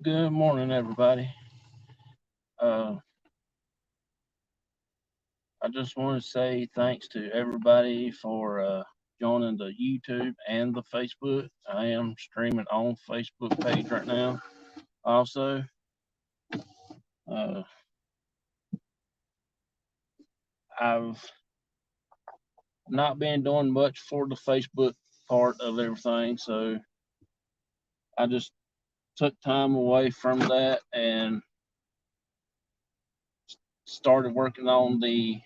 Good morning, everybody. Uh, I just want to say thanks to everybody for joining the YouTube and the Facebook. I am streaming on Facebook page right now. Also, uh, I've not been doing much for the Facebook part of everything, so I just took time away from that and started working on the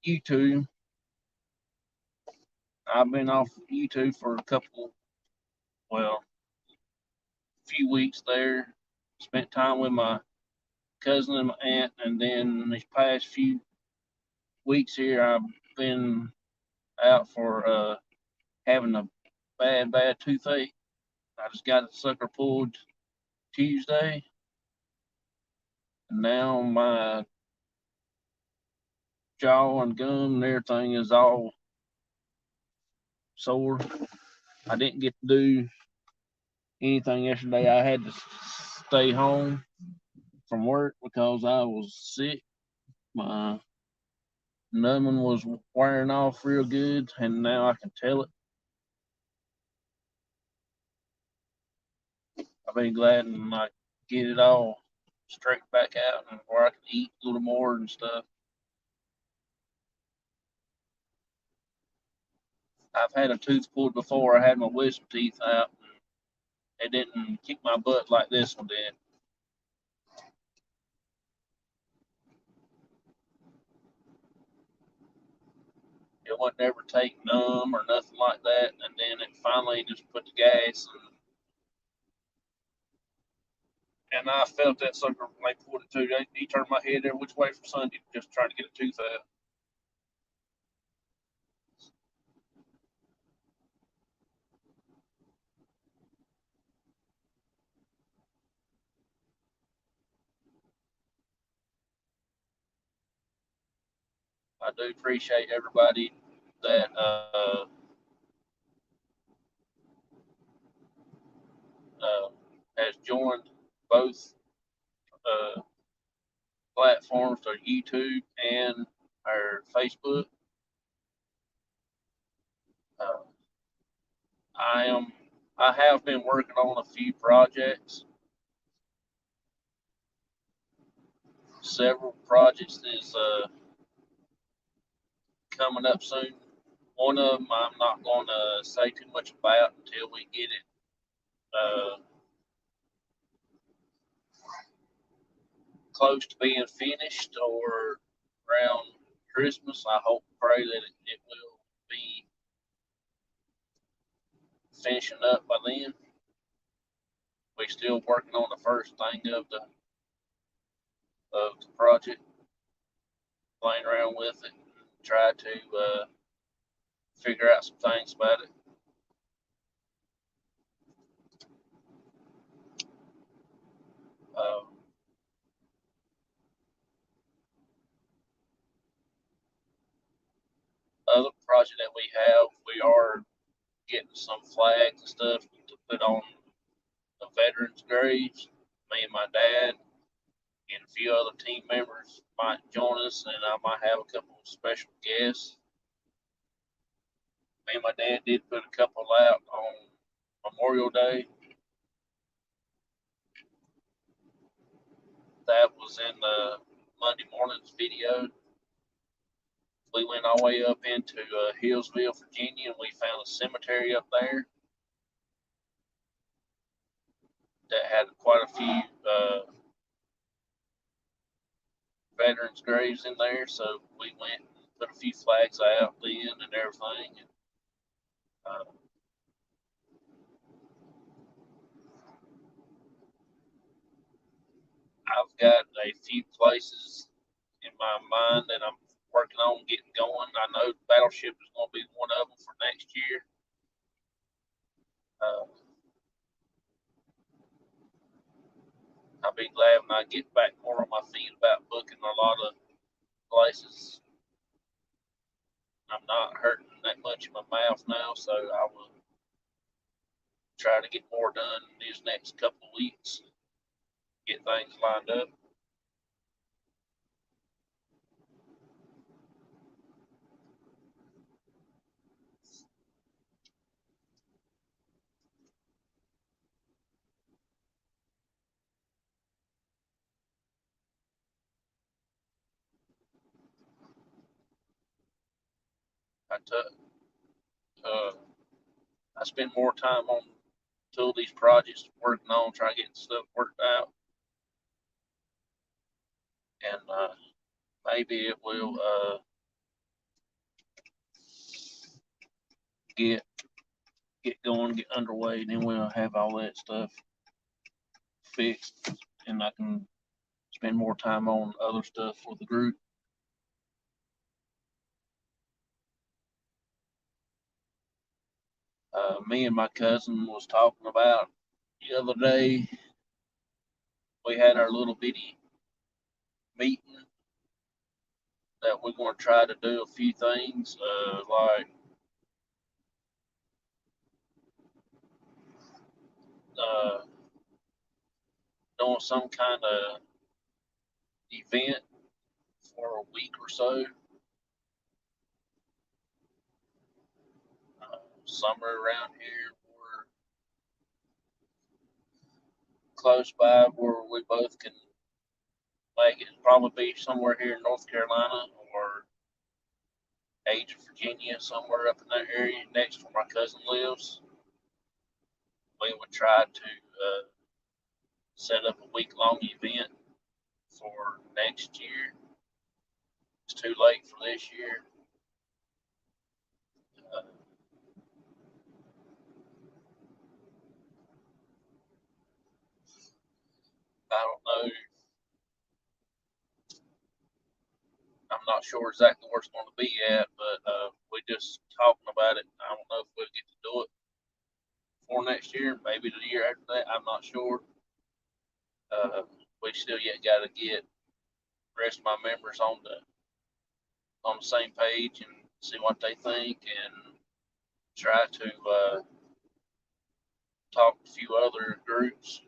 YouTube. I've been off YouTube for a well, few weeks there. Spent time with my cousin and my aunt, and then these past few weeks here, I've been out for having a bad toothache. I just got the sucker pulled Tuesday, and now my jaw and gum and everything is all sore. I didn't get to do anything yesterday. I had to stay home from work because I was sick. My numbing was wearing off real good, and now I can tell it. I've been glad and like get it all straight back out and where I can eat a little more and stuff. I've had a tooth pulled before. I had my wisdom teeth out. It didn't kick my butt like this one did. It wouldn't ever take numb or nothing like that. And then it finally just put the gas and I felt that sucker when they pulled it too. He turned my head every which way from Sunday just trying to get a tooth out. I do appreciate everybody that uh, has joined both uh, platforms, our YouTube and our Facebook. Uh, I am I have been working on a few projects. Several projects is coming up soon. One of them I'm not going to say too much about until we get it uh, close to being finished or around Christmas. I hope and pray that it will be finishing up by then. We're still working on the first thing of the project, playing around with it, try to figure out some things about it. Um, Other project that we are getting some flags and stuff to put on the veterans' graves. Me and my dad and a few other team members might join us, and I might have a couple of special guests. Me and my dad did put a couple out on Memorial Day. That was in the Monday morning's video. We went all the way up into Hillsville, Virginia, and we found a cemetery up there that had quite a few veterans' graves in there. So we went and put a few flags out then and everything. And, uh, I've got a few places in my mind that I'm working on getting going. I know Battleship is going to be one of them for next year. Uh, I'll be glad when I get back more on my feet about booking a lot of places. I'm not hurting that much in my mouth now, so I will try to get more done in these next couple of weeks, get things lined up. I took, uh, I spend more time on two of these projects working on, trying to get stuff worked out, and maybe it will get get going, get underway, and then we'll have all that stuff fixed, and I can spend more time on other stuff for the group. Me and my cousin was talking about the other day. We had our little bitty meeting that we're going to try to do a few things, like uh, doing some kind of event for a week or so, somewhere around here or close by where we both can make it. Probably be somewhere here in North Carolina or Age, Virginia, somewhere up in that area next to where my cousin lives. We would try to set up a week long event for next year. It's too late for this year. Uh, I don't know. I'm not sure exactly where it's going to be at, but we just talking about it. I don't know if we'll get to do it for next year, maybe the year after that. I'm not sure. Uh, we still yet got to get the rest of my members on the same page and see what they think, and try to talk to a few other groups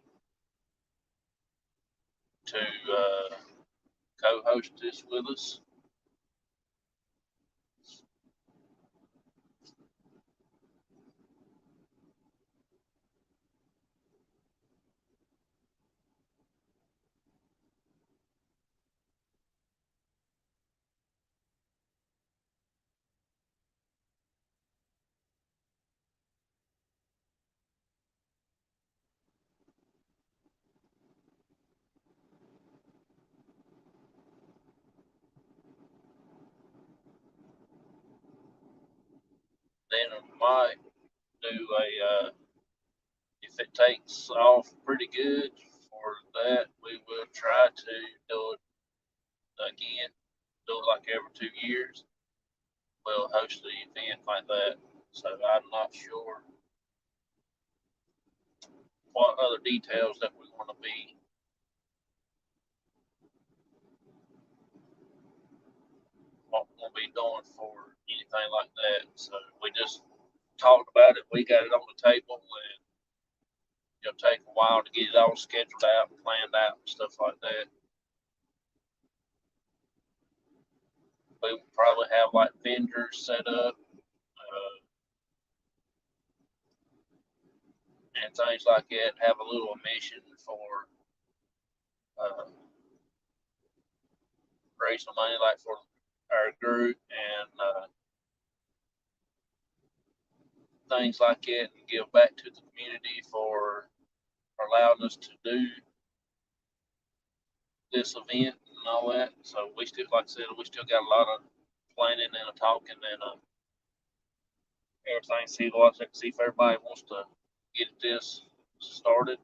to co-host this with us. Then we might do a if it takes off pretty good for that, we will try to do it again. Do it like every 2 years. We'll host an event like that. So I'm not sure what other details that we want to be what we're gonna be doing for anything like that. So we just talked about it. We got it on the table, and it'll take a while to get it all scheduled out and planned out and stuff like that. We will probably have like vendors set up and things like that. Have a little mission for uh, raise some money, like for our group and things like that, and give back to the community for allowing us to do this event and all that. So we still, like I said, we still got a lot of planning and a talking and everything. See if everybody wants to get this started.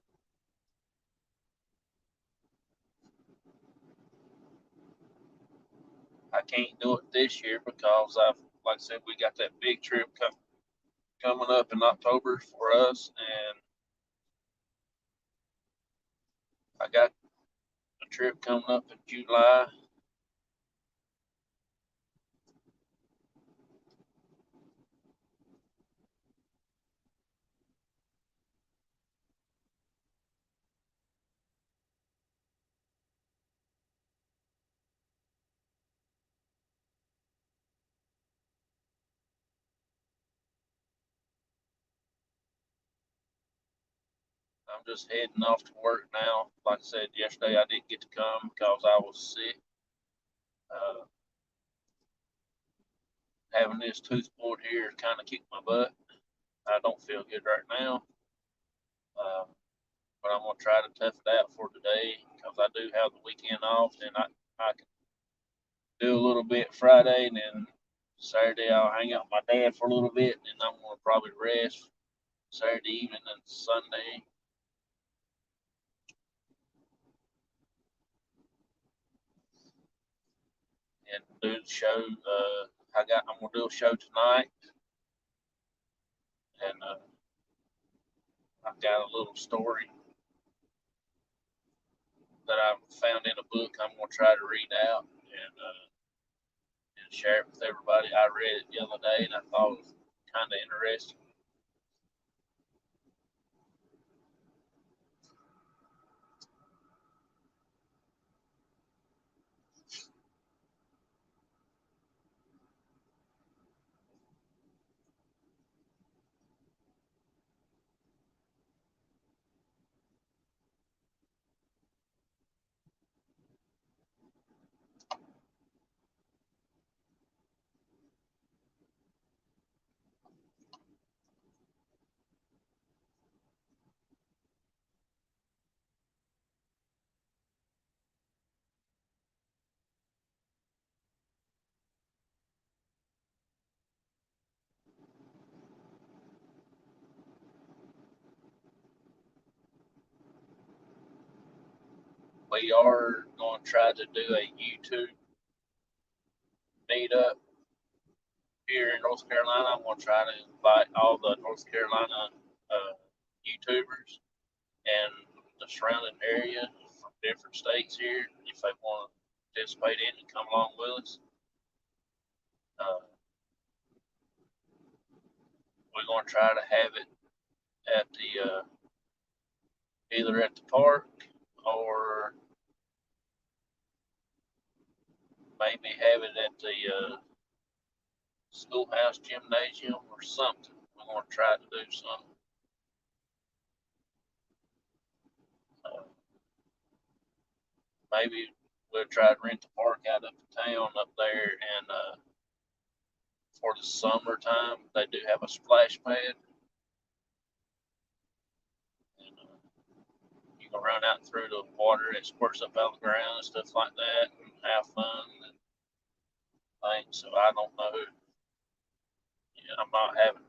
I can't do it this year because like I said, we got that big trip coming up in October for us, and I got a trip coming up in July. I'm just heading off to work now. Like I said yesterday, I didn't get to come because I was sick. Uh, Having this tooth pulled here kind of kicked my butt. I don't feel good right now, uh, but I'm gonna try to tough it out for today because I do have the weekend off, and I can do a little bit Friday, and then Saturday I'll hang out with my dad for a little bit, and then I'm gonna probably rest Saturday evening and Sunday. And do the show. I'm gonna do a show tonight, and I've got a little story that I found in a book. I'm gonna try to read out and share it with everybody. I read it the other day, and I thought it was kind of interesting. We are going to try to do a YouTube meetup here in North Carolina. I'm going to try to invite all the North Carolina YouTubers and the surrounding area from different states here if they want to participate in and come along with us. Uh, we're going to try to have it at the either at the park or maybe have it at the schoolhouse gymnasium or something. We're going to try to do something. Uh, Maybe we'll try to rent the park out of town up there, and for the summertime, they do have a splash pad, and you can run out through the water that squirts up out of the ground and stuff like that, and have fun and things. So I don't know. I'm not having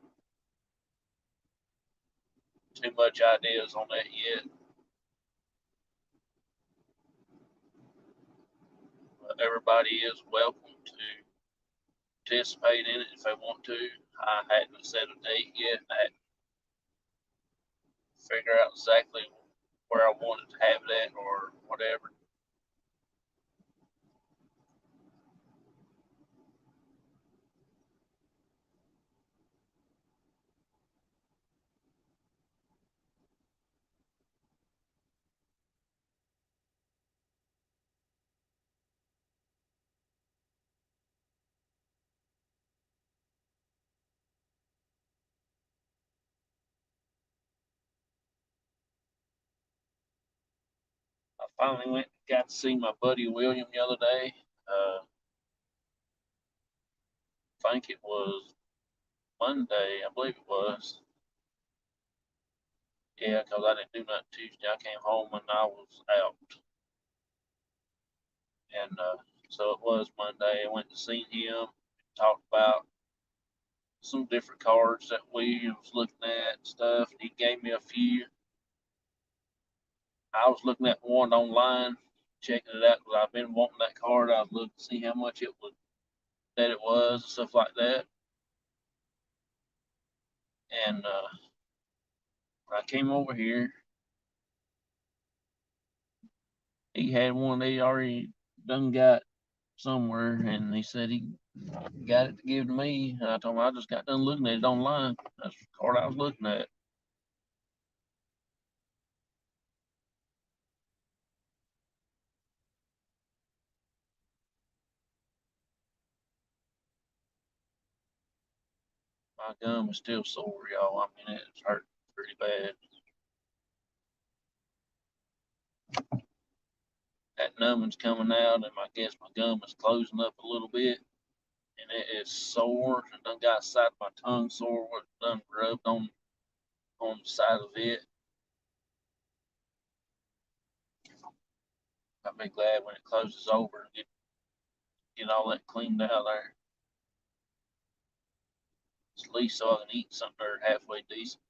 too much ideas on that yet. But everybody is welcome to participate in it if they want to. I hadn't set a date yet. I had to figure out exactly where I wanted to have it at or whatever. I finally went and got to see my buddy William the other day. I think it was Monday, I believe it was. Yeah, because I didn't do nothing Tuesday. I came home and I was out. And so it was Monday. I went to see him, talked about some different cards that we was looking at and stuff. And he gave me a few. I was looking at one online, checking it out because I've been wanting that card. I was looking to see how much it was that it was and stuff like that. And when I came over here, he had one that he already done got somewhere, and he said he got it to give to me. And I told him I just got done looking at it online. That's the card I was looking at. My gum is still sore, y'all. I mean, it's hurt pretty bad. that numbing's coming out, and I guess my gum is closing up a little bit, and it is sore. And done got the side of my tongue sore. What done rubbed on the side of it. I'll be glad when it closes over and get all that cleaned out there. At least so I can eat something there halfway decent.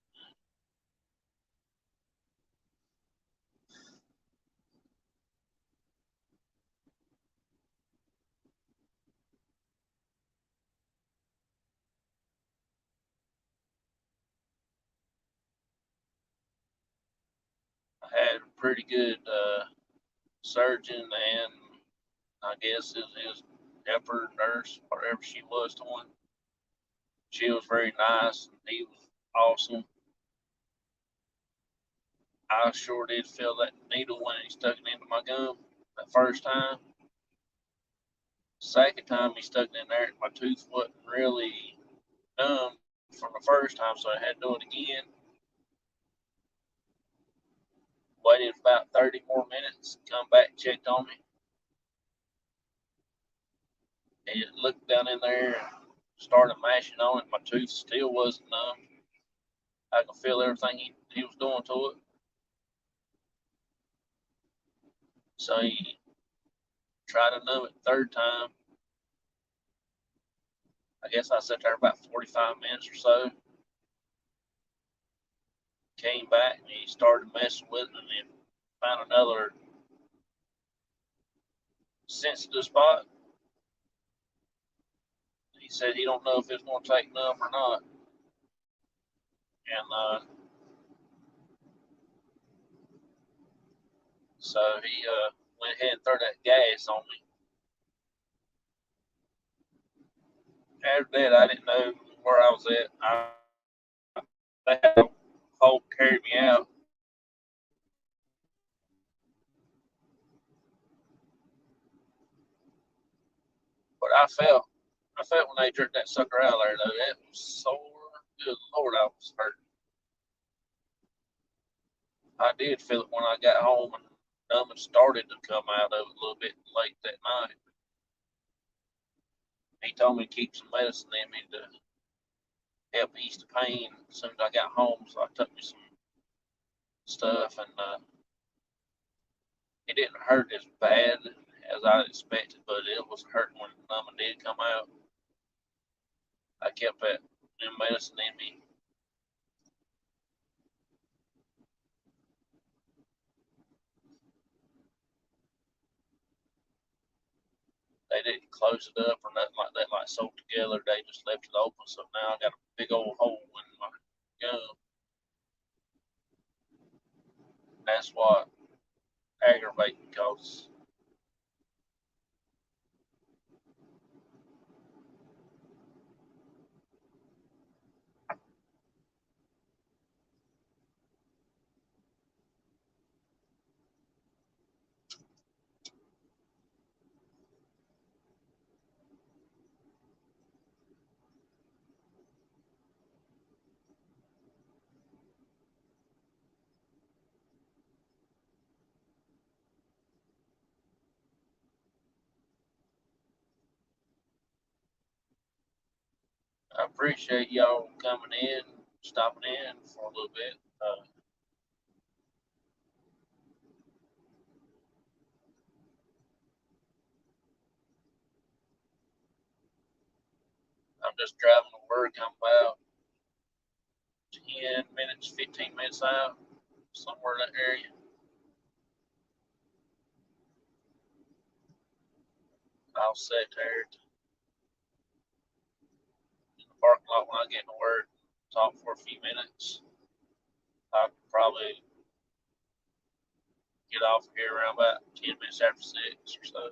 I had a pretty good surgeon, and I guess his helper nurse, whatever she was to one. She was very nice, and he was awesome. I sure did feel that needle when he stuck it into my gum that first time. Second time he stuck it in there, my tooth wasn't really numb from the first time, so I had to do it again. Waited about 30 more minutes, come back, checked on me. He looked down in there and started mashing on it. My tooth still wasn't numb. I could feel everything he was doing to it. So he tried to numb it the third time. I guess I sat there about 45 minutes or so. Came back and he started messing with it, and then found another sensitive spot. He said he don't know if it's going to take numb or not. And so he went ahead and threw that gas on me. After that, I didn't know where I was at. They had a hole carry me out. But I felt when they jerked that sucker out of there, though, that was sore. Good Lord, I was hurt. I did feel it when I got home, and numbing started to come out of it a little bit late that night. He told me to keep some medicine in me to help ease the pain as soon as I got home. So I took me some stuff, and it didn't hurt as bad as I expected, but it was hurting when the numbing did come out. I kept that medicine in me. They didn't close it up or nothing like that, like sewed together. They just left it open. So now I got a big old hole in my gum. That's what aggravating because I appreciate y'all coming in, stopping in for a little bit. I'm just driving to work. I'm about 10 minutes, 15 minutes out, somewhere in that area. I'll sit there in the parking lot when I get to work, talk for a few minutes. I could probably get off here around about 10 minutes after 6 or so.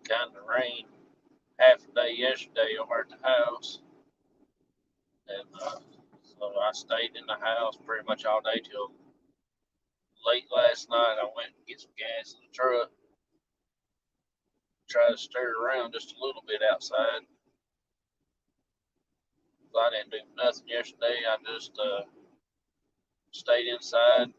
it kind of rained half a day yesterday over at the house, and so I stayed in the house pretty much all day till late last night. I went to get some gas in the truck, try to stir around just a little bit outside. I didn't do nothing yesterday. I just stayed inside.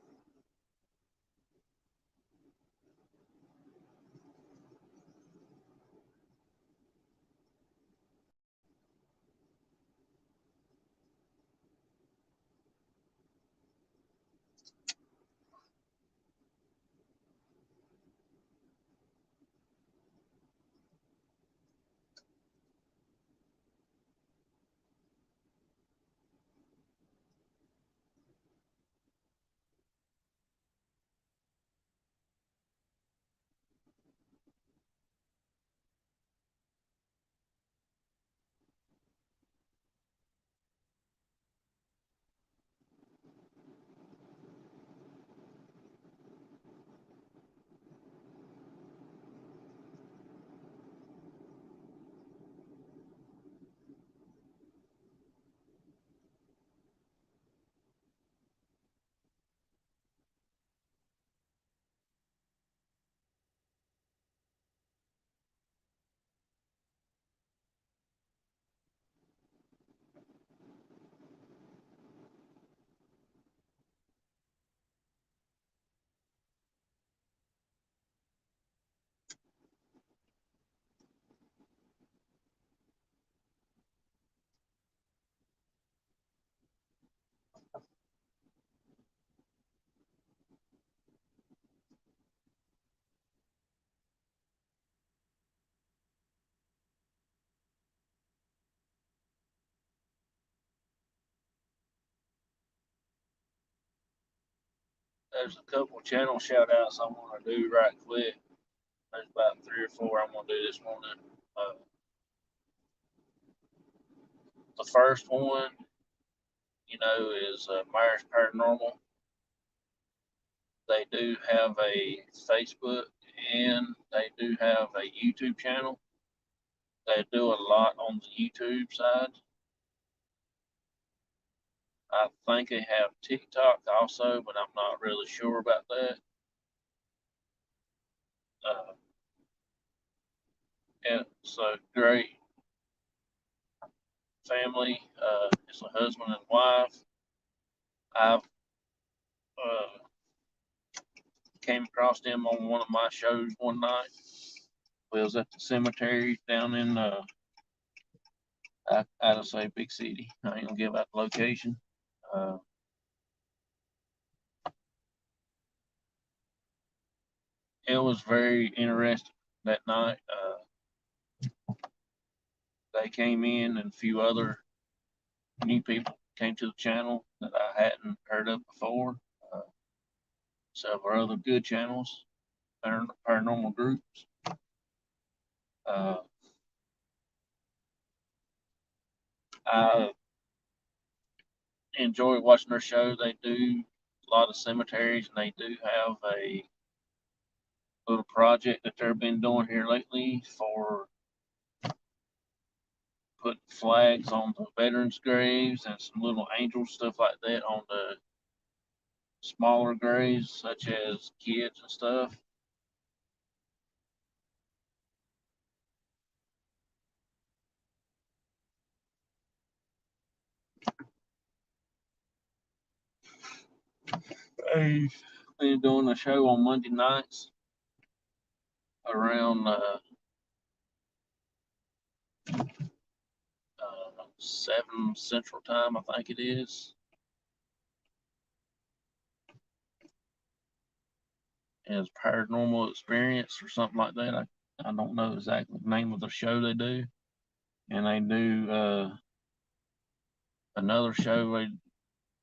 There's a couple channel shout outs I want to do right quick. There's about 3 or 4 I'm going to do this morning. Uh, the first one, is Myers Paranormal. They do have a Facebook and they do have a YouTube channel. They do a lot on the YouTube side. I think they have TikTok also, but I'm not really sure about that. Uh, it's a great family. It's a husband and wife. I've came across them on one of my shows one night. We was at the cemetery down in I'd say big city. I ain't gonna give out the location. Uh, it was very interesting that night. They came in and a few other new people came to the channel that I hadn't heard of before. Uh, Several other good channels, paranormal groups. Uh, I enjoy watching their show. They do a lot of cemeteries, and they do have a little project that they've been doing here lately for putting flags on the veterans' graves and some little angel stuff like that on the smaller graves, such as kids and stuff. They've been doing a show on Monday nights around 7 Central Time, I think it is. As Paranormal Experience or something like that. I don't know exactly the name of the show they do. And they do another show,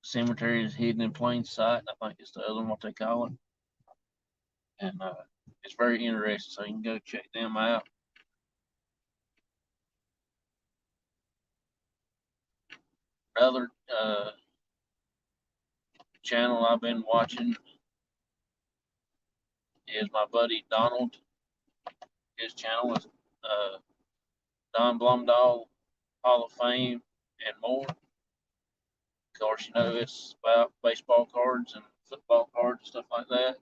Cemetery is Hidden in Plain Sight. I think it's the other one, what they call it. And it's very interesting, so you can go check them out. Another channel I've been watching is my buddy Donald. His channel is Don Blumdahl Hall of Fame and more. Of course, it's about baseball cards and football cards and stuff like that.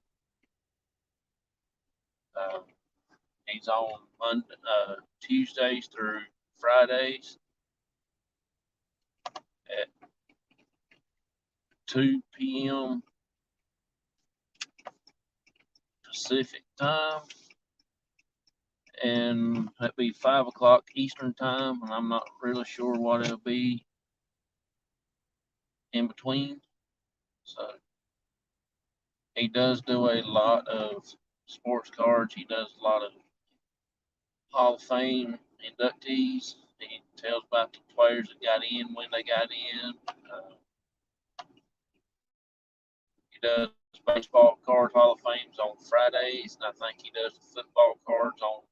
Uh, he's on Tuesdays through Fridays at 2 p.m. Pacific time, and that'd be 5 o'clock Eastern time, and I'm not really sure what it'll be in between. So he does do a lot of sports cards. He does a lot of Hall of Fame inductees. He tells about the players that got in, when they got in. He does baseball cards Hall of Fames on Fridays, and I think he does the football cards on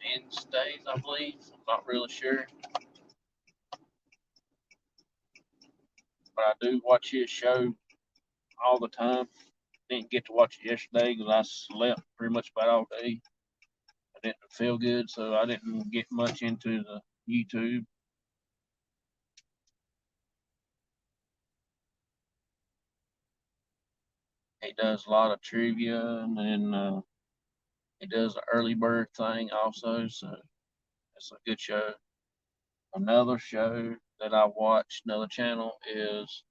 Wednesdays, I believe. I'm not really sure. But I do watch his show all the time. Didn't get to watch it yesterday because I slept pretty much about all day. I didn't feel good, so I didn't get much into the YouTube. He does a lot of trivia, and then he does the early bird thing also, so it's a good show. Another show that I watch, another channel, is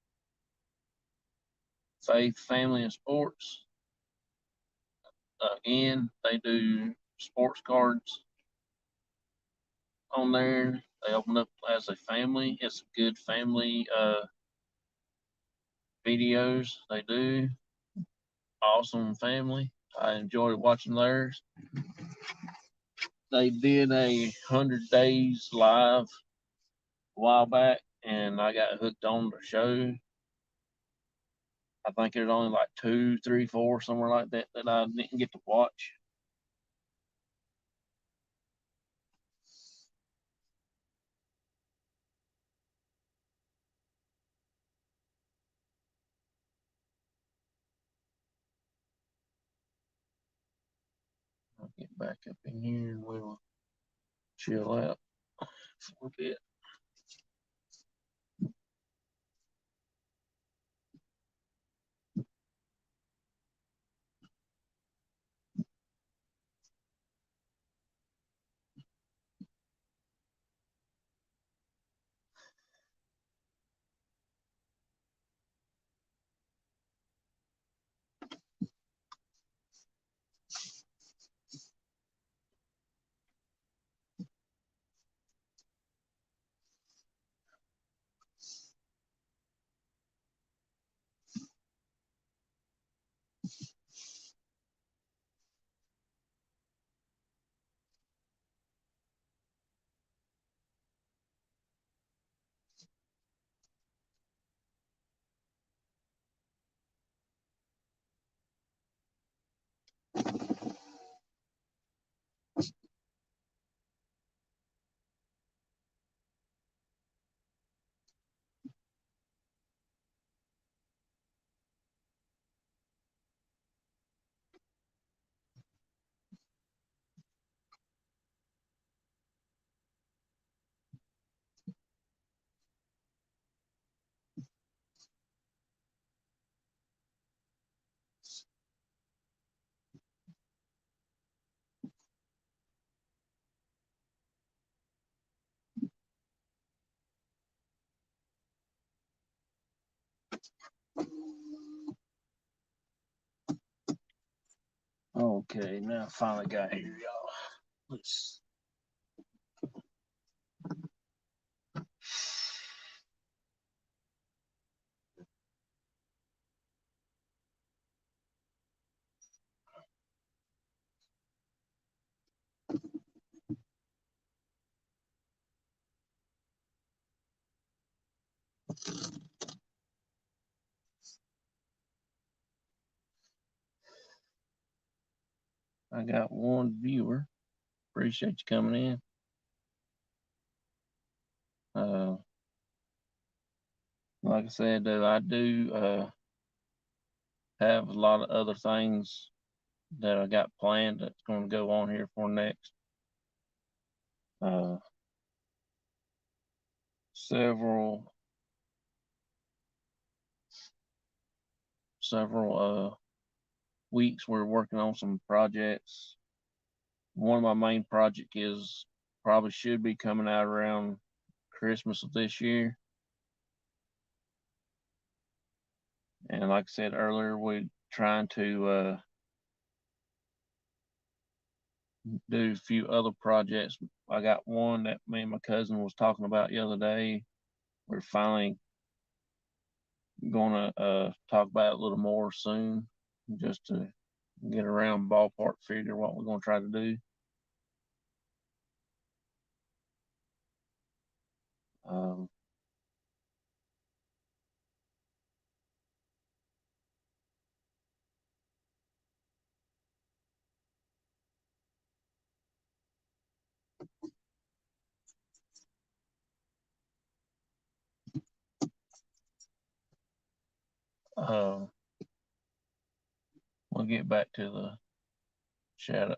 Faith, Family, and Sports. Again, they do sports cards on there. They open up as a family. It's good family videos they do. Awesome family. I enjoyed watching theirs. They did 100 days live a while back, and I got hooked on the show. I think there's only like 2, 3, 4, somewhere like that that I didn't get to watch. I'll get back up in here and we'll chill out for a bit. Okay, now I finally got here, y'all. Let's. I got one viewer. Appreciate you coming in. Like I said, I do have a lot of other things that I got planned that's going to go on here for next. Several weeks we're working on some projects. One of my main project is probably should be coming out around Christmas of this year. And like I said earlier, we're trying to do a few other projects. I got one that me and my cousin was talking about the other day. We're finally gonna talk about it a little more soon, just to get around ballpark figure what we're gonna try to do. Um, uh, we'll get back to the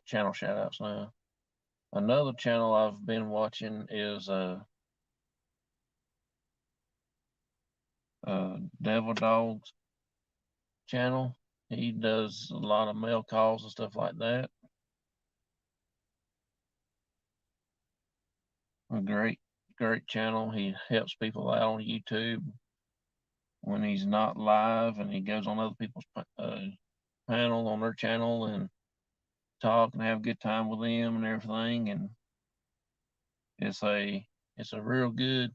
channel shout outs now. Another channel I've been watching is Devil Dogs channel. He does a lot of mail calls and stuff like that. A great channel. He helps people out on YouTube when he's not live, and he goes on other people's panel on their channel and talk and have a good time with them and everything. And it's a real good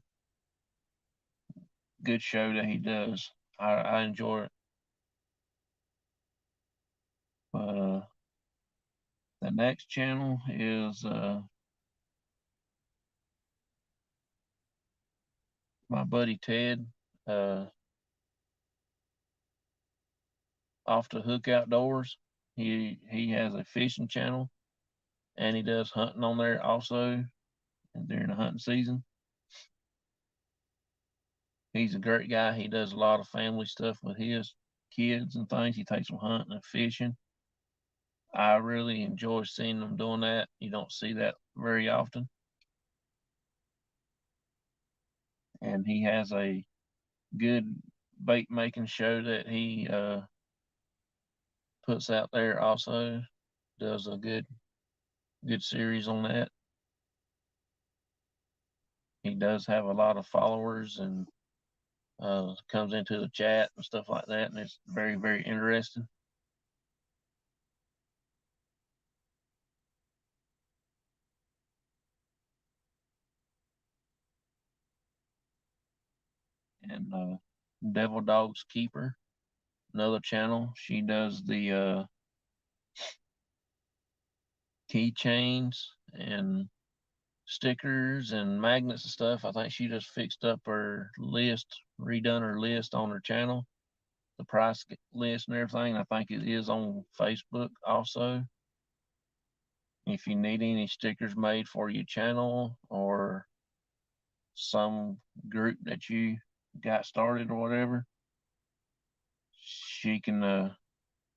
show that he does. I enjoy it. But the next channel is my buddy Ted, Off the Hook Outdoors. He has a fishing channel, and he does hunting on there also during the hunting season. He's a great guy. He does a lot of family stuff with his kids and things. He takes them hunting and fishing. I really enjoy seeing them doing that. You don't see that very often. And he has a good bait making show that he puts out there also. Does a good series on that. He does have a lot of followers and comes into the chat and stuff like that, and it's very interesting. And Devil Dogs Keeper, another channel. She does the keychains and stickers and magnets and stuff. I think she just fixed up her list, redone her list on her channel, the price list and everything. I think it is on Facebook also. If you need any stickers made for your channel or some group that you got started or whatever, she can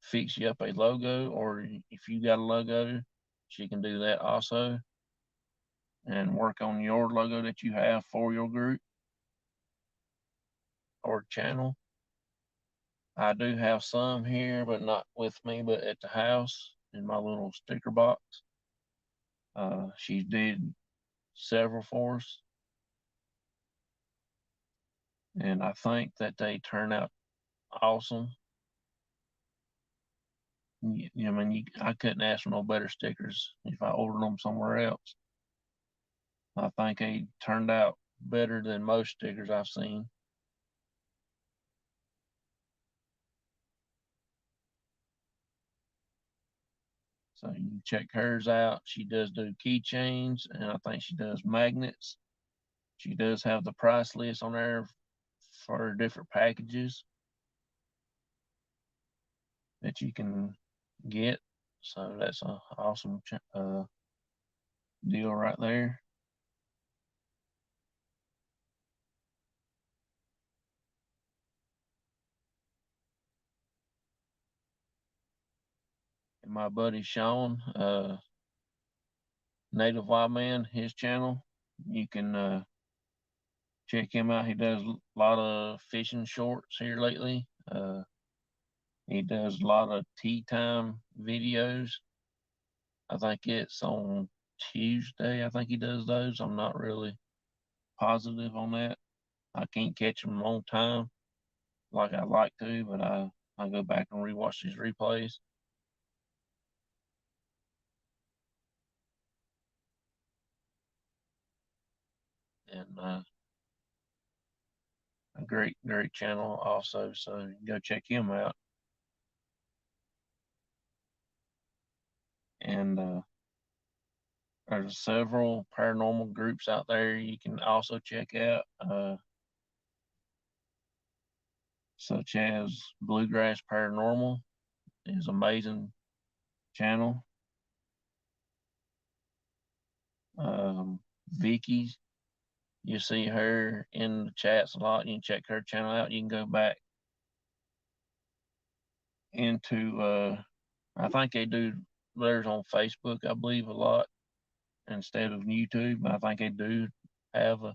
fix you up a logo, or if you got a logo, she can do that also and work on your logo that you have for your group or channel. I do have some here, but not with me, but at the house in my little sticker box. She did several for us, and I think that they turn out awesome. I mean, I couldn't ask for no better stickers if I ordered them somewhere else. I think they turned out better than most stickers I've seen. So you can check hers out. She does do keychains, and I think she does magnets. She does have the price list on there for different packages that you can get. So that's an awesome deal right there. and my buddy Sean, Native Wild Man, his channel. You can check him out. He does a lot of fishing shorts here lately. He does a lot of tea time videos. I think it's on Tuesday. I think he does those. I'm not really positive on that. I can't catch him on time like I'd like to, but I go back and rewatch these replays. And a great channel also, so you can go check him out. And there's several paranormal groups out there you can also check out, such as Bluegrass Paranormal is amazing channel. Vicky, you see her in the chats a lot. You can check her channel out. You can go back into I think they do theirs on Facebook, I believe, a lot instead of YouTube. I think they do have a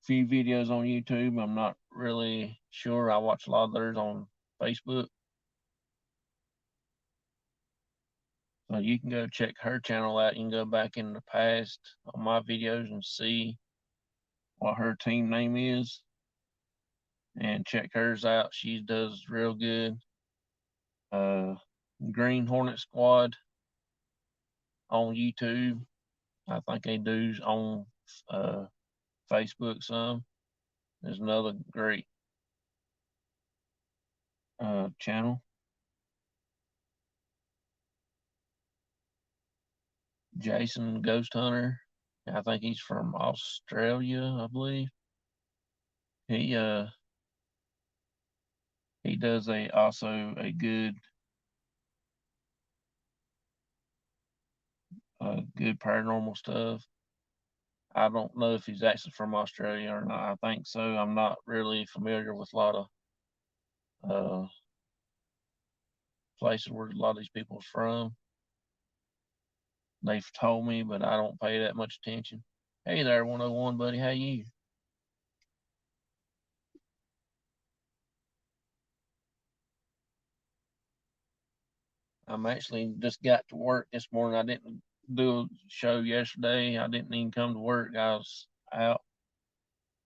few videos on YouTube. I'm not really sure. I watch a lot of theirs on Facebook. So you can go check her channel out. You can go back in the past on my videos and see what her team name is and check hers out. She does real good. Green Hornet Squad on YouTube. I think they do on Facebook some. There's another great channel. Jason Ghost Hunter. I think he's from Australia, I believe. He does also a good good paranormal stuff. I don't know if he's actually from Australia or not. I think so. I'm not really familiar with a lot of uh, places where a lot of these people are from. They've told me, but I don't pay that much attention. Hey there, 101 buddy. How you? I'm actually just got to work this morning. I didn't do a show yesterday. I didn't even come to work. I was out.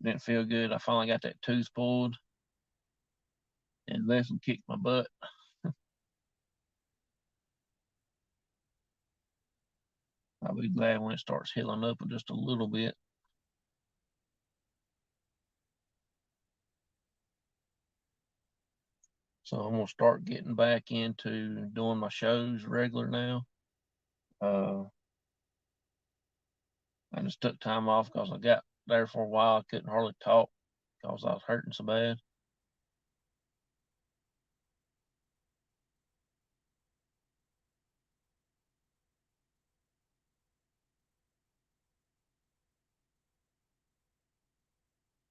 Didn't feel good. I finally got that tooth pulled, and this one kicked my butt. I'll be glad when it starts healing up just a little bit. So I'm gonna start getting back into doing my shows regular now. Uh, I just took time off because I got there for a while. I couldn't hardly talk because I was hurting so bad.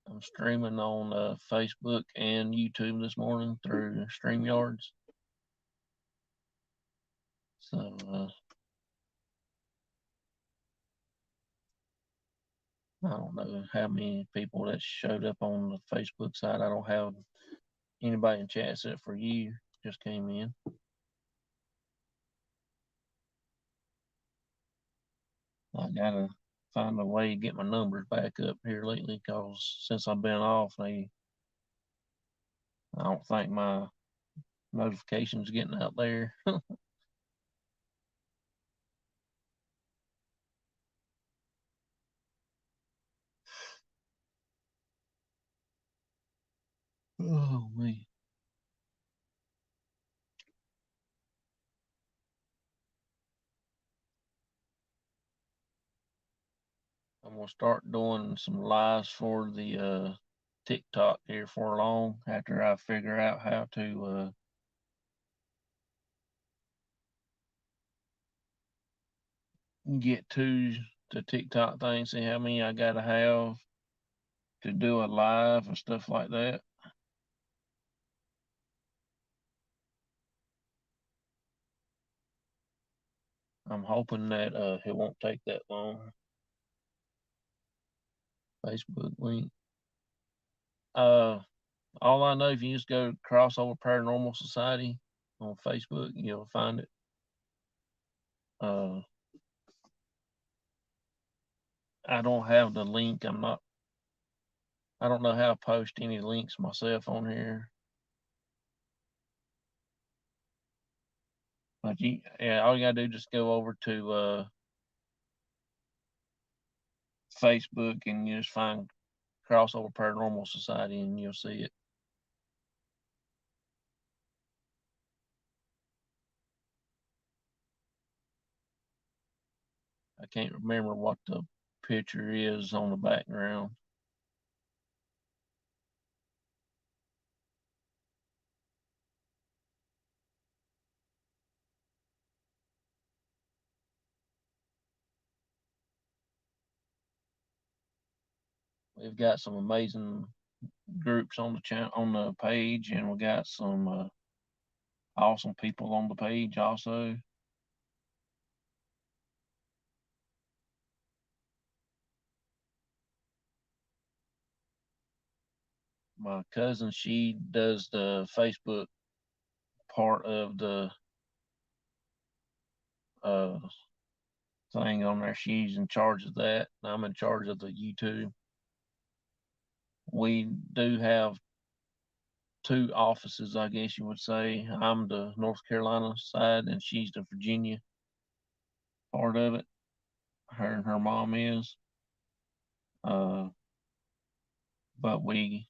I'm streaming on Facebook and YouTube this morning through StreamYards. So I don't know how many people that showed up on the Facebook side. I don't have anybody in chat except for you. Just came in. I gotta find a way to get my numbers back up here lately because since I've been off, I don't think my notifications getting out there. Oh man. I'm gonna start doing some lives for the TikTok here for long after I figure out how to get to the TikTok thing, see how many I gotta have to do a live and stuff like that. I'm hoping that it won't take that long. Facebook link. All I know, if you just go Crossover Paranormal Society on Facebook, you'll find it. I don't have the link. I don't know how to post any links myself on here. But yeah, all you gotta do is just go over to Facebook and you just find Crossover Paranormal Society and you'll see it. I can't remember what the picture is on the background. We've got some amazing groups on the channel, on the page, and we got some awesome people on the page also. My cousin, she does the Facebook part of the uh, thing on there. She's in charge of that. I'm in charge of the YouTube. We do have two offices, I guess you would say. I'm the North Carolina side, and she's the Virginia part of it. Her and her mom is. Uh, but we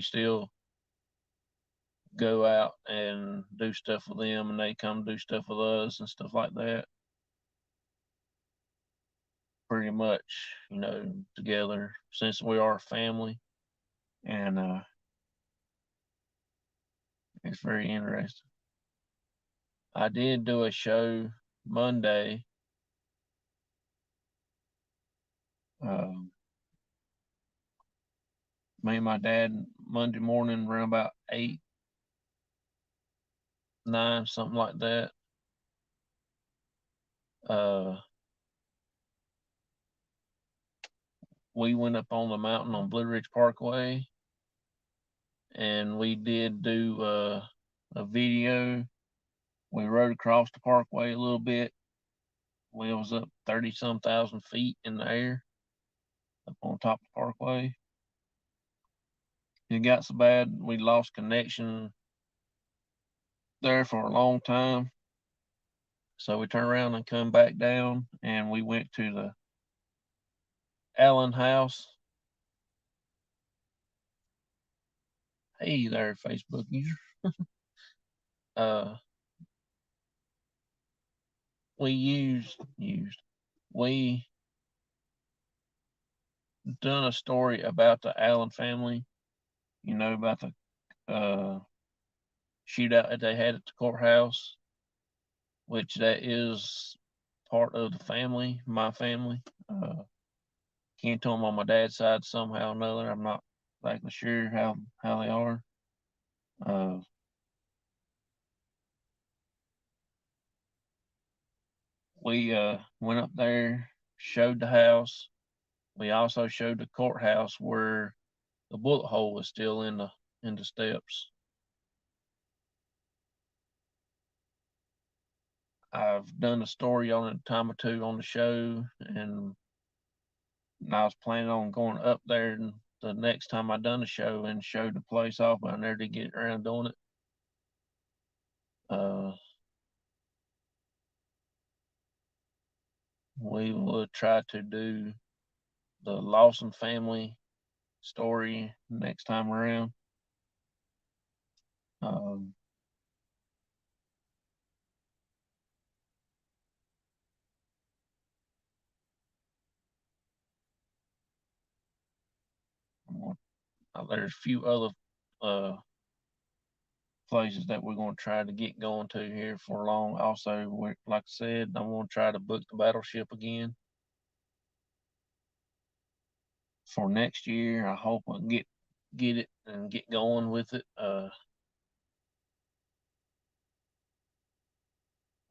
still go out and do stuff with them, and they come do stuff with us and stuff like that. Pretty much, together since we are family, and it's very interesting. I did do a show Monday. Um, Me and my dad Monday morning around about 8, 9, something like that. Uh, we went up on the mountain on Blue Ridge Parkway, and we did do a video. We rode across the parkway a little bit. We was up 30 some thousand feet in the air up on top of the parkway. It got so bad we lost connection there for a long time. So we turned around and come back down, and we went to the Allen house. Hey there, Facebook user. uh, we we done a story about the Allen family. About the shootout that they had at the courthouse, which that is part of the family, my family. Can't tell them on my dad's side somehow or another. I'm not exactly sure how they are. Uh, we went up there, showed the house. We also showed the courthouse where the bullet hole is still in the steps. I've done a story on it a time or two on the show, and I was planning on going up there the next time I done the show and showed the place off, but I never did get around doing it. Uh, we will try to do the Lawson family story next time around. Um, there's a few other uh, places that we're going to try to get going to here for long. Also, like I said, I'm going to try to book the battleship again for next year. I hope I can get it and get going with it.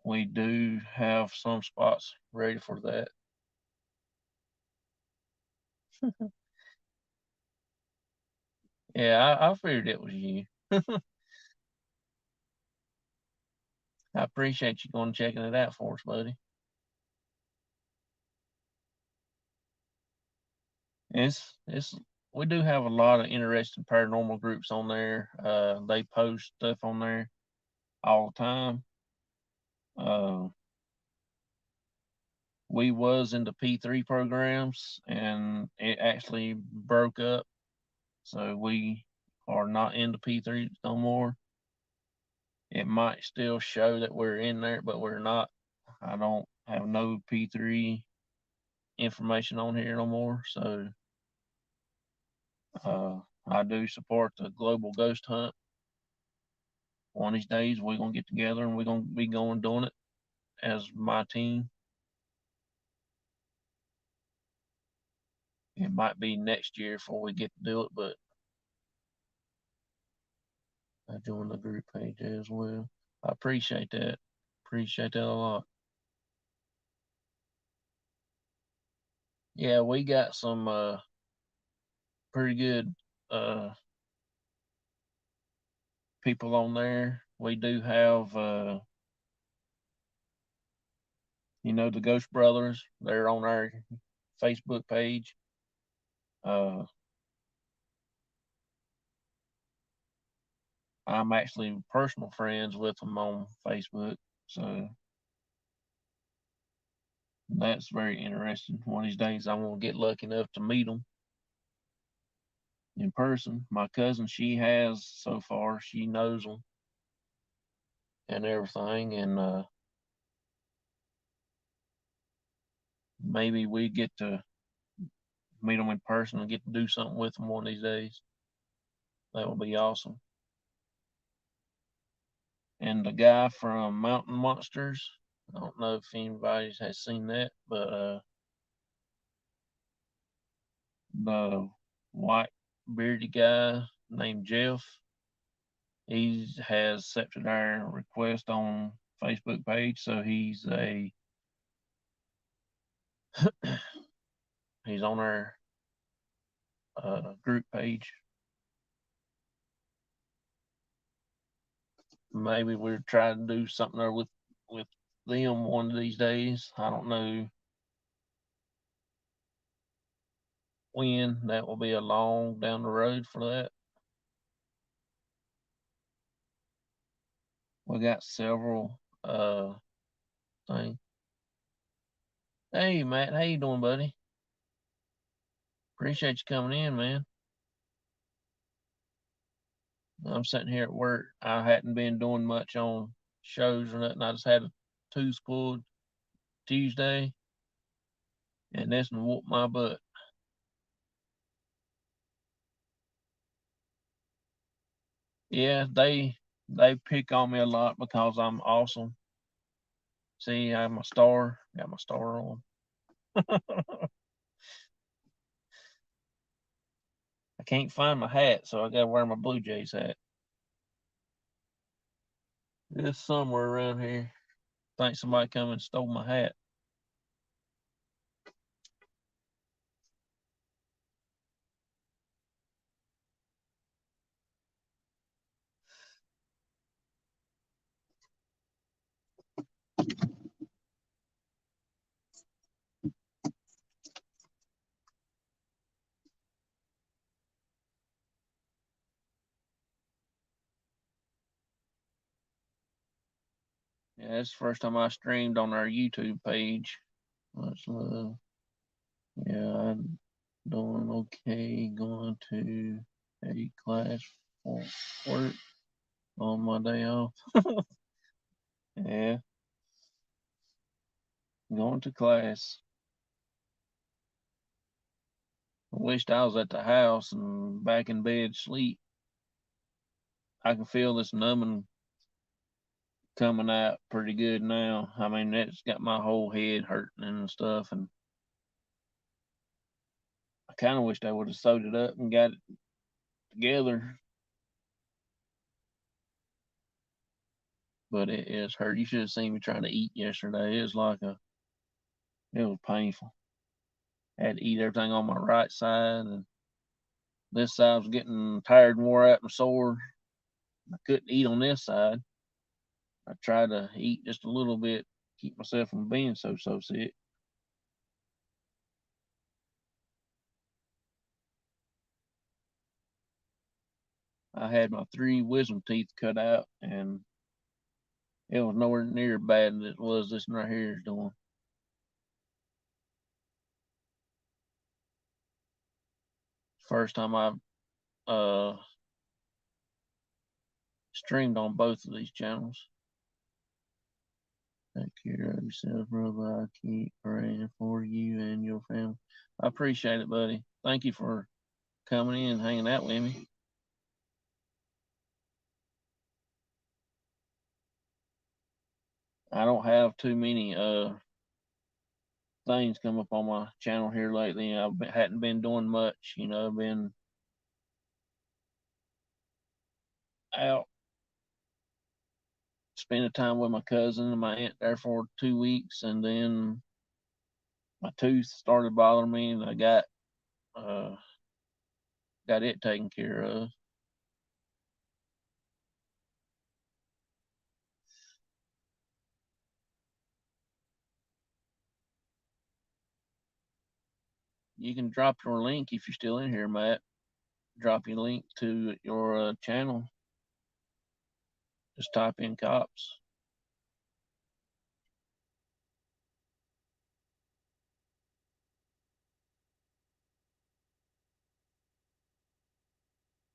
we do have some spots ready for that. Yeah, I figured it was you. I appreciate you going checking it out for us, buddy. It's we do have a lot of interesting paranormal groups on there. They post stuff on there all the time. Uh, we was into P3 programs and it actually broke up, so we are not into P3 no more. It might still show that we're in there, but we're not. I don't have no P3 information on here no more. So I do support the global ghost hunt. One of these days we're gonna get together and we're gonna be going doing it as my team. It might be next year before we get to do it, but I joined the group page as well. I appreciate that. Appreciate that a lot. Yeah, we got some pretty good people on there. We do have the Ghost Brothers. They're on our Facebook page. Uh, I'm actually personal friends with them on Facebook, so that's very interesting. One of these days, I want to get lucky enough to meet them in person. My cousin, she has so far, she knows them and everything, and maybe we get to meet them in person and get to do something with them one of these days. That would be awesome. And the guy from Mountain Monsters, I don't know if anybody has seen that, but the white bearded guy named Jeff, he has accepted our request on Facebook page, so he's on our group page. Maybe we're trying to do something there with them one of these days. I don't know when. That will be a long down the road for that. We got several things. Hey Matt, how you doing, buddy? Appreciate you coming in, man. I'm sitting here at work. I hadn't been doing much on shows or nothing. I just had a two school Tuesday, and this one whooped my butt. Yeah, they pick on me a lot because I'm awesome. See, I have my star, got my star on. I can't find my hat, so I gotta wear my Blue Jays hat. It's somewhere around here. I think somebody come and stole my hat. Yeah, it's the first time I streamed on our YouTube page. Much love. Yeah, I'm doing okay. Going to a class for work on my day off. Yeah, going to class. I wished I was at the house and back in bed sleep. I can feel this numbing coming out pretty good now. I mean, that's got my whole head hurting and stuff, and I kind of wished I would have sewed it up and got it together. but it is hurt. You should have seen me trying to eat yesterday. It was painful. I had to eat everything on my right side, and this side was getting tired and wore out and sore. I couldn't eat on this side. I tried to eat just a little bit, keep myself from being so sick. I had my 3 wisdom teeth cut out, and it was nowhere near as bad as it was this one right here is doing. First time I've streamed on both of these channels. Take care of yourself, brother. I keep praying for you and your family. I appreciate it, buddy. Thank you for coming in and hanging out with me. I don't have too many things come up on my channel here lately. Hadn't been doing much, I've been out spending time with my cousin and my aunt there for 2 weeks, and then my tooth started bothering me, and I got it taken care of. You can drop your link if you're still in here, Matt. Drop your link to your channel. Just type in cops.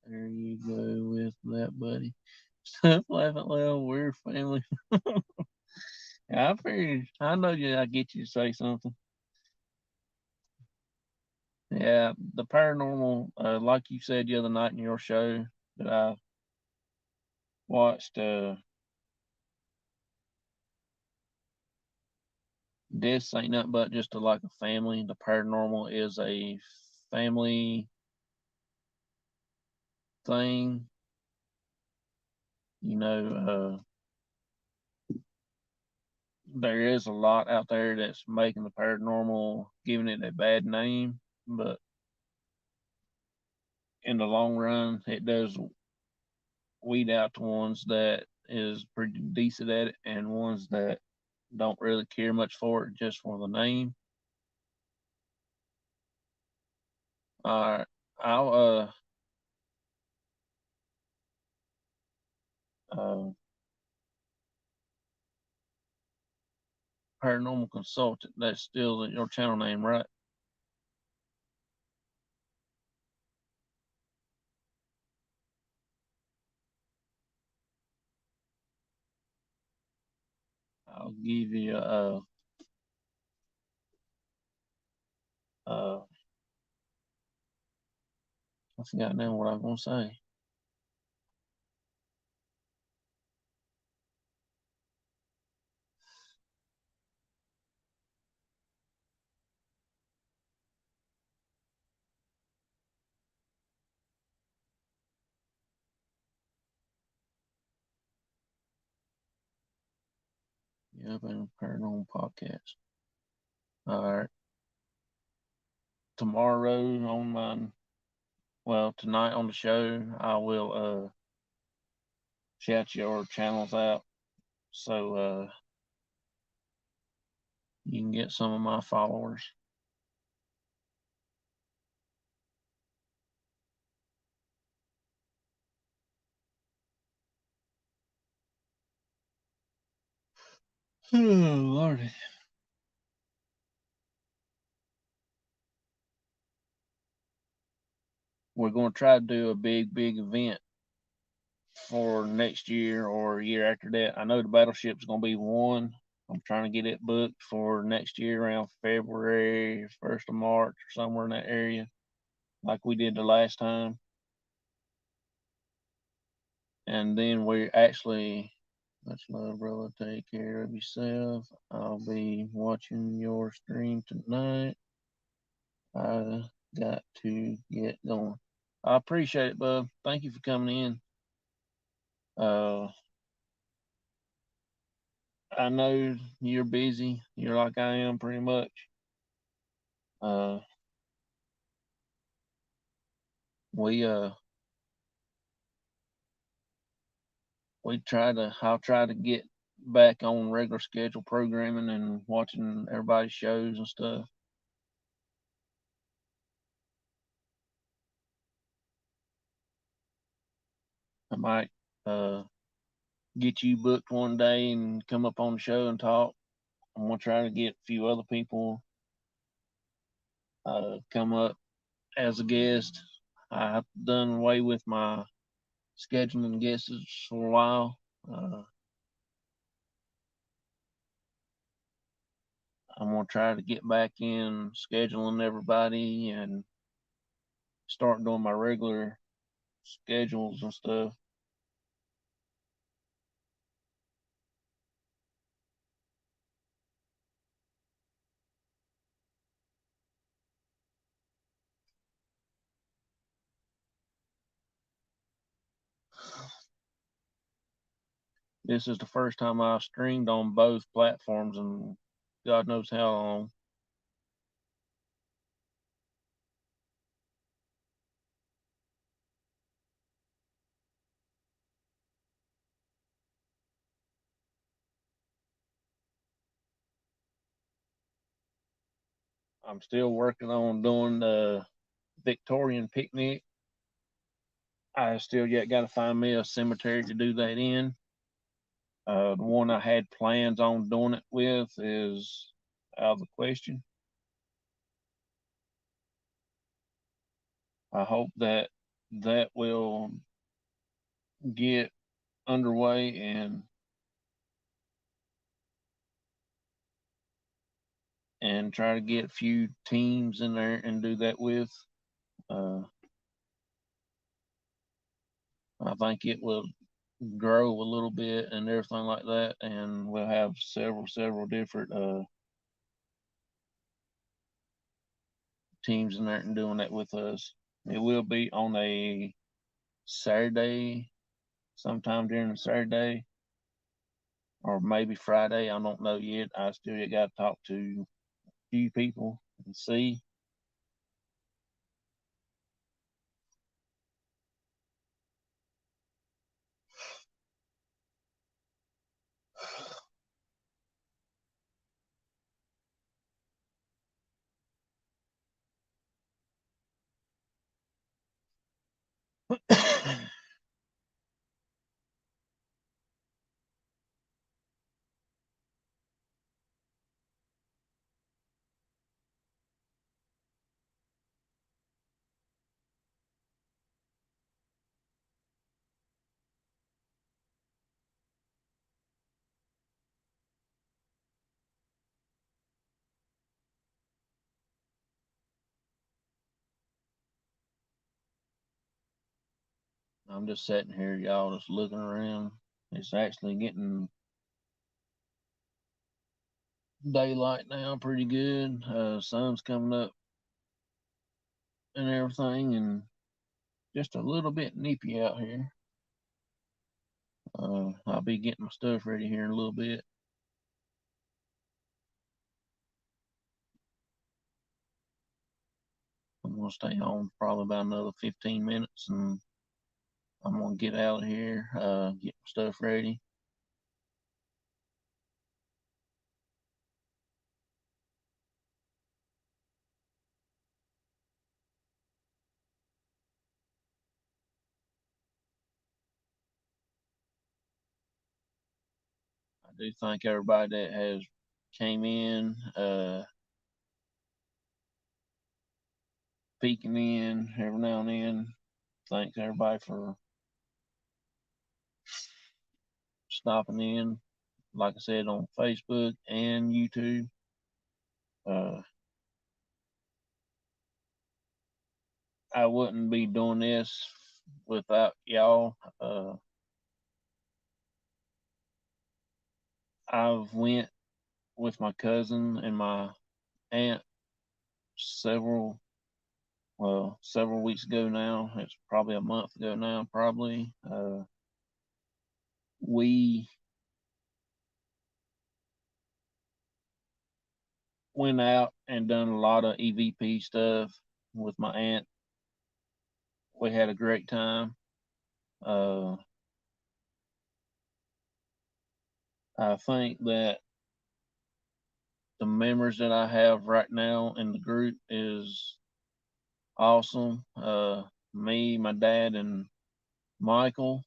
There you go with that, buddy. Stop laughing loud. We're family. I figured, I know you. I get you to say something. Yeah, the paranormal, like you said the other night in your show that I watched, this ain't nothing but just like a family. The paranormal is a family thing. You know, there is a lot out there that's making the paranormal, giving it a bad name, but in the long run, it does weed out the ones that is pretty decent at it and ones that don't really care much for it just for the name. All right, I'll uh paranormal consultant. That's still your channel name, right? I'll give you uh I forgot now what I was gonna say. Yeah, been a paranormal podcast. All right. Tomorrow on mine, well, tonight on the show, I will shout your channels out so you can get some of my followers. Oh, Lordy. We're going to try to do a big event for next year or a year after that. I know the battleship's going to be one. I'm trying to get it booked for next year around February, 1st of March, or somewhere in that area, like we did the last time. And then we actually, much love, brother. Take care of yourself. I'll be watching your stream tonight. I got to get going. I appreciate it, bub. Thank you for coming in. Uh, I know you're busy. You're like I am pretty much. Uh, we uh I'll try to get back on regular schedule programming and watching everybody's shows and stuff. I might uh get you booked one day and come up on the show and talk. I'm gonna try to get a few other people come up as a guest. I've done away with my scheduling guests for a while. I'm gonna try to get back in scheduling everybody and start doing my regular schedules and stuff. This is the first time I've streamed on both platforms and God knows how long. I'm still working on doing the Victorian picnic. I still yet got to find me a cemetery to do that in. The one I had plans on doing it with is out of the question. I hope that that will get underway and try to get a few teams in there and do that with. Uh, I think it will grow a little bit and everything like that, and we'll have several different teams in there and doing that with us. It will be on a Saturday, sometime during the Saturday, or maybe Friday. I don't know yet. I still got to talk to a few people and see. I'm just sitting here, y'all, just looking around. It's actually getting daylight now, pretty good. Sun's coming up and everything, and just a little bit nippy out here. I'll be getting my stuff ready here in a little bit. I'm gonna stay home probably about another 15 minutes, and I'm gonna get out of here, get my stuff ready. I do thank everybody that has came in, peeking in every now and then. Thanks everybody for stopping in. Like I said, on Facebook and YouTube. Uh, I wouldn't be doing this without y'all. I've went with my cousin and my aunt several several weeks ago now. It's probably a month ago now, probably. We went out and done a lot of EVP stuff with my aunt. We had a great time. Uh, I think that the memories that I have right now in the group is awesome. Me, my dad, and Michael,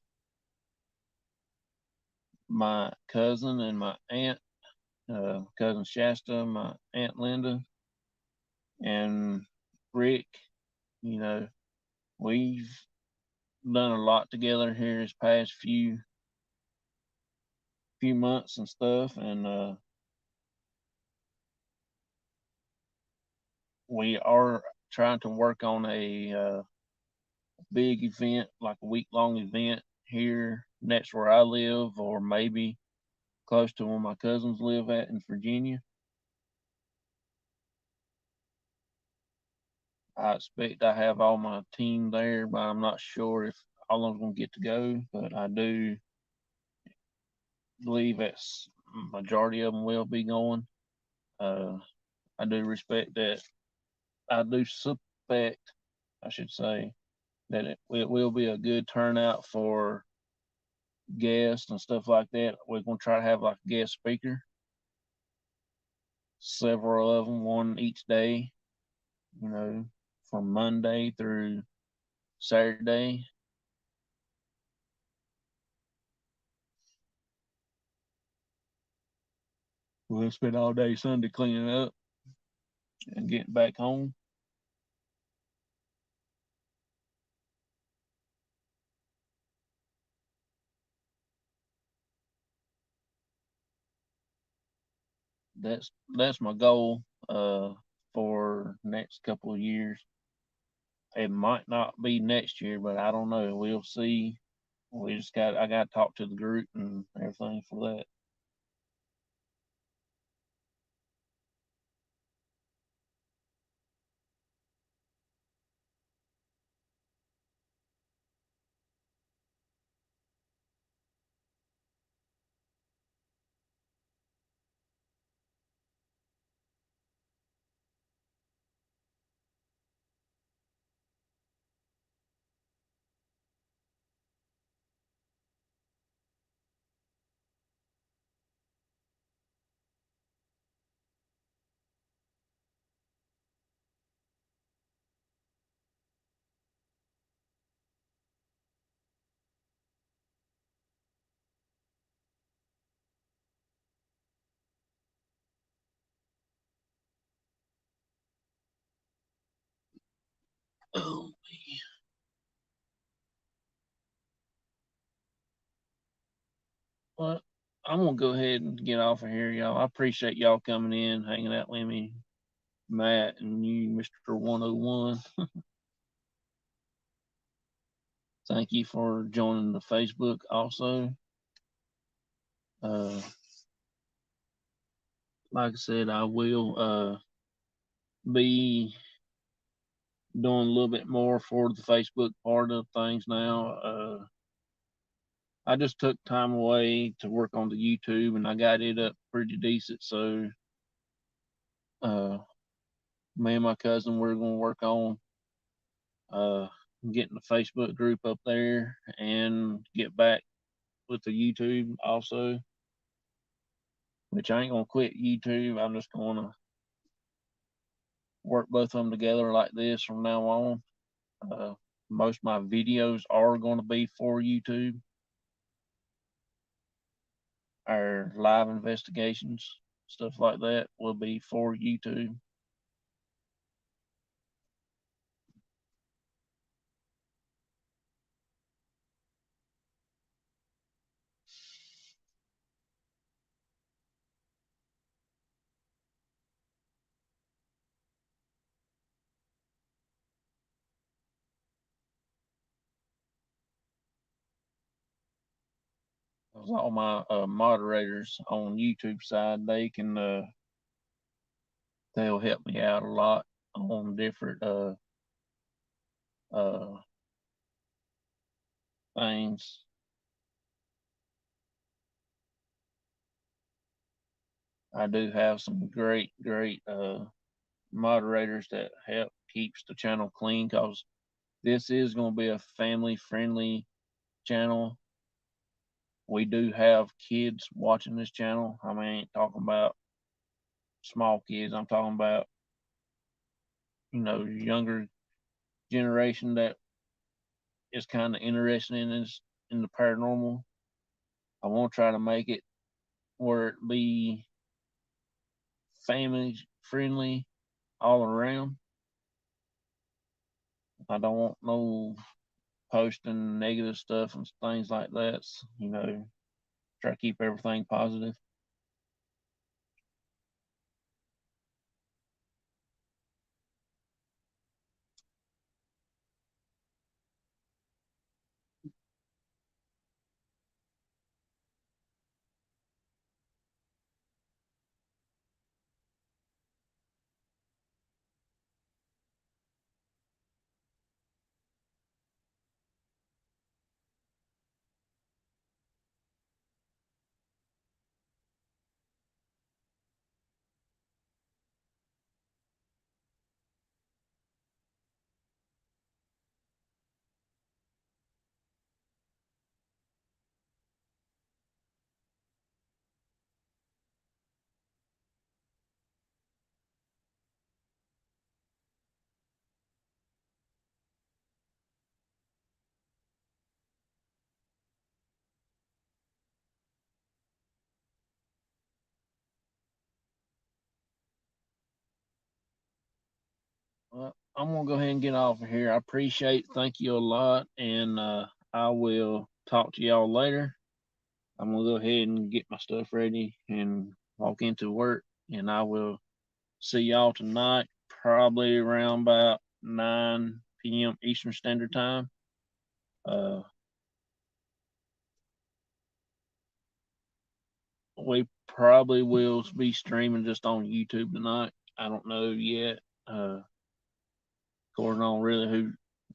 my cousin, and my aunt, cousin Shasta, my aunt Linda, and Rick. You know, we've done a lot together here this past few months and stuff, and we are trying to work on a big event, like a week long event here next where I live, or maybe close to where my cousins live at in Virginia. I expect I have all my team there, but I'm not sure if all of them going to get to go. But I do believe that majority of them will be going. Uh, I do respect that. I do suspect, I should say, that it will be a good turnout for guests and stuff like that. We're going to try to have like a guest speaker, several of them, one each day, you know, from Monday through Saturday. We'll spend all day Sunday cleaning up and getting back home. That's my goal for next couple of years. It might not be next year, but I don't know. We'll see. I got to talk to the group and everything for that. Oh, well, I'm gonna go ahead and get off of here, y'all. I appreciate y'all coming in, hanging out with me, Matt and you, Mr. 101. Thank you for joining the Facebook also. Uh, like I said, I will be doing a little bit more for the Facebook part of things now. I just took time away to work on the YouTube and I got it up pretty decent. So, uh, me and my cousin, we're going to work on uh, getting the Facebook group up there and get back with the YouTube also, which I ain't going to quit YouTube. I'm just going to work both of them together like this from now on. Uh, most of my videos are going to be for YouTube. Our live investigations, stuff like that, will be for YouTube. All my moderators on YouTube side, they'll help me out a lot on different uh, things. I do have some great moderators that help keeps the channel clean, because this is going to be a family friendly channel. We do have kids watching this channel. I mean, I ain't talking about small kids. I'm talking about, younger generation that is kind of interested in this, in the paranormal. I want to try to make it where it be family friendly all around. I don't want no posting negative stuff and things like that. Try to keep everything positive. Well, I'm gonna go ahead and get off of here. I appreciate, thank you a lot, and I will talk to y'all later. I'm gonna go ahead and get my stuff ready and walk into work, and I will see y'all tonight, probably around about 9 p.m. Eastern Standard Time. Uh, we probably will be streaming just on YouTube tonight. I don't know yet. According on really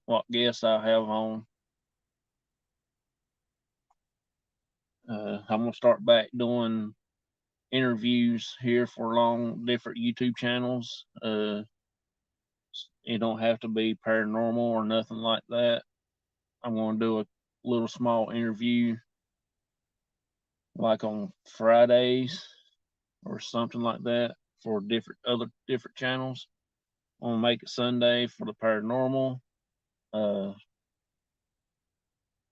what guests I have on. I'm gonna start back doing interviews here for long different YouTube channels. It don't have to be paranormal or nothing like that. I'm gonna do a little small interview like on Fridays or something like that for different channels. I'm gonna make it Sunday for the paranormal. Uh,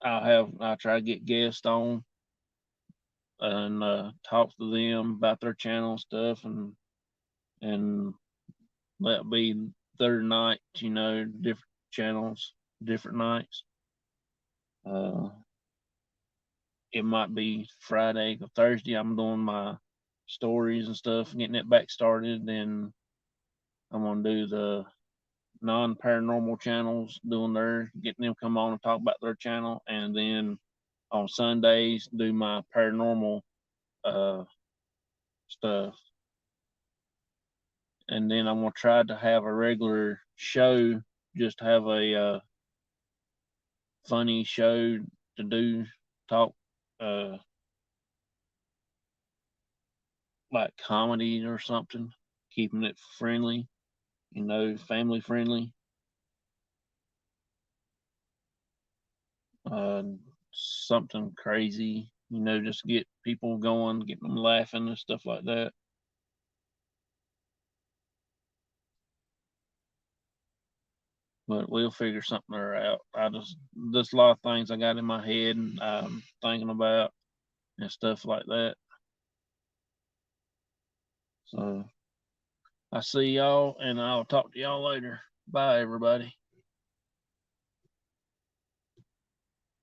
I'll try to get guests on and talk to them about their channel stuff, and let be their night, different channels, different nights. Uh, it might be Friday or Thursday. I'm doing my stories and stuff, getting it back started. Then I'm gonna do the non-paranormal channels, getting them come on and talk about their channel, and then on Sundays do my paranormal uh, stuff. And then I'm gonna try to have a regular show, just have a funny show to do, talk uh like comedy or something, keeping it friendly, family friendly. Uh, Something crazy, just get people going, get them laughing and stuff like that. But we'll figure something out. There's a lot of things I got in my head and I'm thinking about and stuff like that. So I see y'all and I'll talk to y'all later. Bye, everybody.